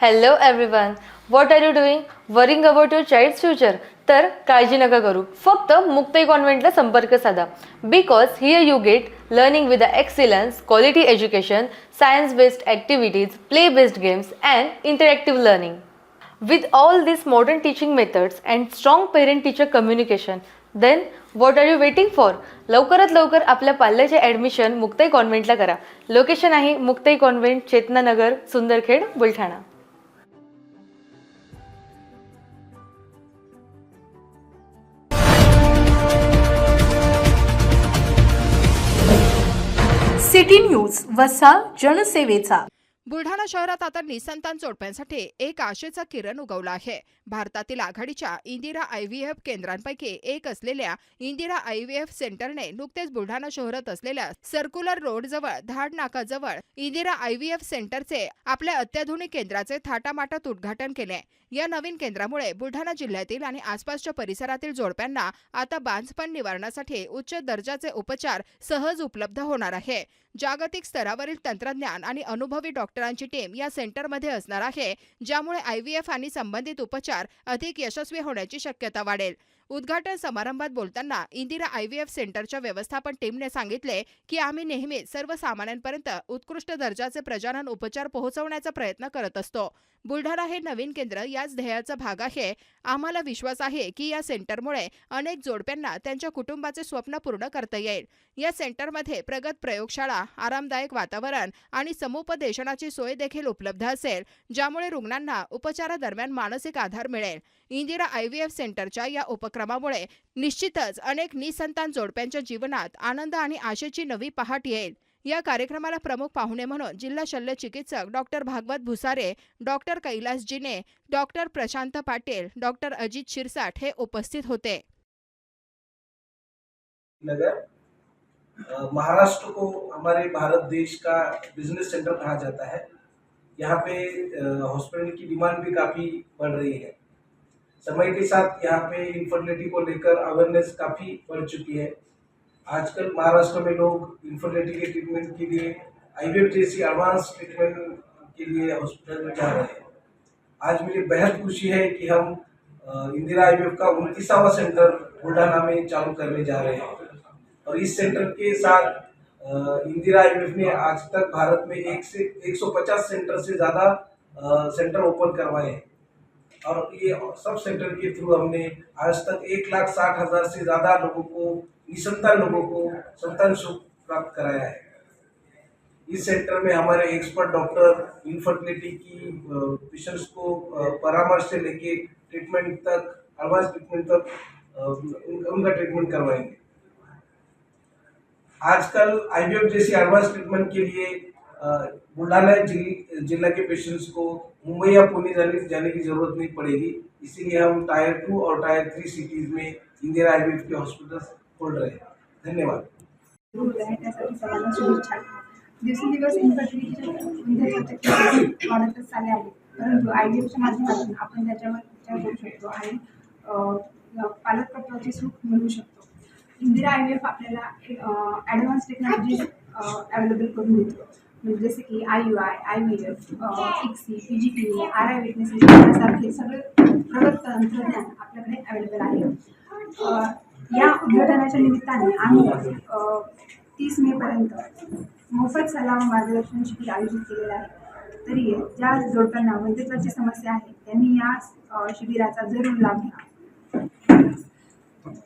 Hello everyone. What are you doing? Worrying about your child's future? तर काळजी नका करू. फक्त मुक्ताई कॉन्व्हेंटला संपर्क साधा. Because here you get learning with the excellence, quality education, science-based activities, play-based games and interactive learning. With all these modern teaching methods and strong parent-teacher communication, then what are you waiting for? लवकरात लवकर आपल्या पाल्याचे admission Muktai कॉन्व्हेंटला करा. Location आहे Muktai convent, Chetananagar, Sundarkhed, Buldhana. City news वसा जनसेवेचा. बुलढाणा शहरात आता निसंतान जोडप्यांसाठी एक आशेचा किरण उगवला आहे. भारतातील आघाडीच्या इंदिरा IVF केंद्रांपैकी एक असलेल्या इंदिरा IVF सेंटरने नुकतेच बुलढाणा शहरात असलेल्या सर्क्युलर रोड जवळ धाड नाकाजवळ इंदिरा IVF सेंटरचे आपल्या अत्याधुनिक केंद्राचे थाटामाटात उद्घाटन केले. या नवीन केंद्रामुळे बुलढाणा जिल्ह्यातील आणि आसपासच्या परिसरातील जोडप्यांना आता बांझपण निवारणासाठी उच्च दर्जाचे उपचार सहज उपलब्ध होणार आहे. जागतिक स्तरावरील तंत्रज्ञान आणि अनुभवी डॉक्टरांची टीम या सेंटरमध्ये असणार आहे, ज्यामुळे IVF आणि संबंधित उपचार अधिक यशस्वी होण्याची शक्यता वाढेल. उद्घाटन समारंभात बोलताना इंदिरा IVF सेंटरच्या व्यवस्थापन टीमने सांगितले की आम्ही नेहमीच सर्वसामान्यांपर्यंत उत्कृष्ट दर्जाचे प्रजनन उपचार पोहोचवण्याचा प्रयत्न करत असतो. बुलढाणा हे नवीन केंद्र याच ध्येयाचा भाग आहे. आम्हाला विश्वास आहे की या सेंटरमुळे अनेक जोडप्यांना त्यांच्या कुटुंबाचे स्वप्न पूर्ण करता येईल. या सेंटरमध्ये प्रगत प्रयोगशाळा, आरामदायक वातावरण आणि समुपदेशनाची सोय देखील उपलब्ध असेल, ज्यामुळे रुग्णांना उपचारादरम्यान मानसिक आधार मिळेल. इंदिरा IVF सेंटरच्या या उपक्रमामुळे निश्चितच अनेक निसंतान जोडप्यांच्या जीवनात आनंद आणि आशेची नवी पहाट येईल. या कार्यक्रमाला प्रमुख पाहुणे म्हणून जिल्हा शल्य चिकित्सक डॉक्टर भागवत भुसारे, डॉक्टर कैलास जिने, डॉक्टर प्रशांत पाटील, डॉक्टर अजित शिरसाट हे उपस्थित होते. महाराष्ट्र को हमारे भारत देश का बिजनेस सेंटर कहा जाता है. यहाँ पे हॉस्पिटल की डिमांड भी काफ़ी बढ़ रही है. समय के साथ यहाँ पे इन्फर्टिलिटी को लेकर अवेयरनेस काफ़ी बढ़ चुकी है. आजकल महाराष्ट्र में लोग इन्फर्टिलिटी के ट्रीटमेंट के लिए IVF जैसी एडवांस ट्रीटमेंट के लिए हॉस्पिटल में जा रहे हैं. आज मुझे बेहद खुशी है कि हम इंदिरा IVF का 29वां सेंटर बुलढाणा में चालू करने जा रहे हैं. और इस सेंटर के साथ इंदिरा IVF ने आज तक भारत में 150 सेंटर से ज़्यादा सेंटर ओपन करवाए हैं. और ये सब सेंटर के थ्रू हमने आज तक 1,60,000 से ज़्यादा लोगों को, निसंतान लोगों को संतान सुख प्राप्त कराया है. इस सेंटर में हमारे एक्सपर्ट डॉक्टर इन्फर्टिलिटी की पेशेंट्स को परामर्श से लेके ट्रीटमेंट तक, एडवांस ट्रीटमेंट तक उनका ट्रीटमेंट करवाएंगे. आजकल IVF जैसी एडवांस ट्रीटमेंट के लिए बुलढाणा जिला के पेशेंट्स को मुंबई या पुणे जाने की जरूरत नहीं पड़ेगी. इसीलिए हम टायर 2 और टायर 3 सिटीज में इंदिरा IVF के हॉस्पिटल खोल रहे हैं. धन्यवाद. दिवसेंदिवस इन्फर्टिलिटीचे वाढतच चालले आहे, परंतु IVFच्या माध्यमातून आपण त्याच्यावर विचार करू शकतो आणि पालकत्वाचे सुख मिळवू शकतो. इंदिरा IVF आपल्याला ॲडव्हान्स टेक्नॉलॉजी अवेलेबल करून देतो. म्हणजे जसे की IUI, IVF, ICSI, PGPA, RI witnesses यासारखे सगळे प्रगत तंत्रज्ञान आपल्याकडे अवेलेबल आहे. या उद्घाटनाच्या निमित्ताने आम्ही 30 मेपर्यंत मोफत सल्ला व मार्गदर्शन शिबिर आयोजित केलेलं आहे. तरी ज्या जोडप्यांना वंध्यत्वाची समस्या आहे त्यांनी या शिबिराचा जरूर लाभ घ्या.